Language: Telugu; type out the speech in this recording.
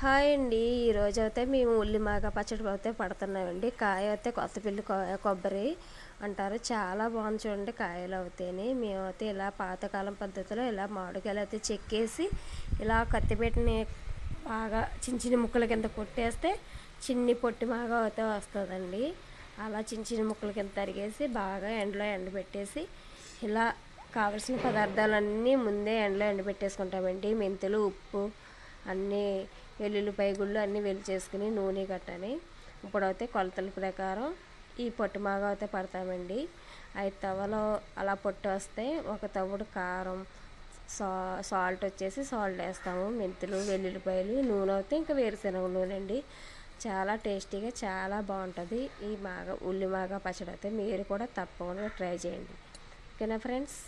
హాయ్ అండి. ఈరోజైతే మేము ఉల్లిమాగ పచ్చడి అయితే పడుతున్నామండి. కాయ అయితే కొత్తపల్లి కొబ్బరి అంటారు. చాలా బాగుంది చూడండి కాయలు అవుతాయని. మేమైతే ఇలా పాతకాలం పద్ధతిలో ఇలా మామిడికాయలు అయితే చెక్కేసి ఇలా కత్తిపెట్టిని బాగా చిన్న చిన్న ముక్కల కింద కొట్టేస్తే చిన్ని పొట్టి మాగ అయితే వస్తుందండి. అలా చిన్న చిన్న ముక్కల కింద తరిగేసి బాగా ఎండలో ఎండబెట్టేసి ఇలా కావలసిన పదార్థాలన్నీ ముందే ఎండలో ఎండబెట్టేసుకుంటామండి. మెంతులు, ఉప్పు, అన్నీ వెల్లుల్లిపాయ గుళ్ళు అన్నీ చేసుకుని నూనె గట్టని ఇప్పుడైతే కొలతల ప్రకారం ఈ పొట్టు మాగ అయితే పడతామండి. 5 తవ్వలో అలా పొట్టు వస్తే ఒక తవ్వుడు కారం, సాల్ట్ వచ్చేసి సాల్ట్ వేస్తాము. మెంతులు, వెల్లుల్లిపాయలు, నూనె అయితే ఇంకా వేరుశనగ నూనె అండి. చాలా టేస్టీగా చాలా బాగుంటుంది ఈ ఉల్లి మాగ పచ్చడి అయితే. మీరు కూడా తప్పకుండా ట్రై చేయండి. ఓకేనా ఫ్రెండ్స్?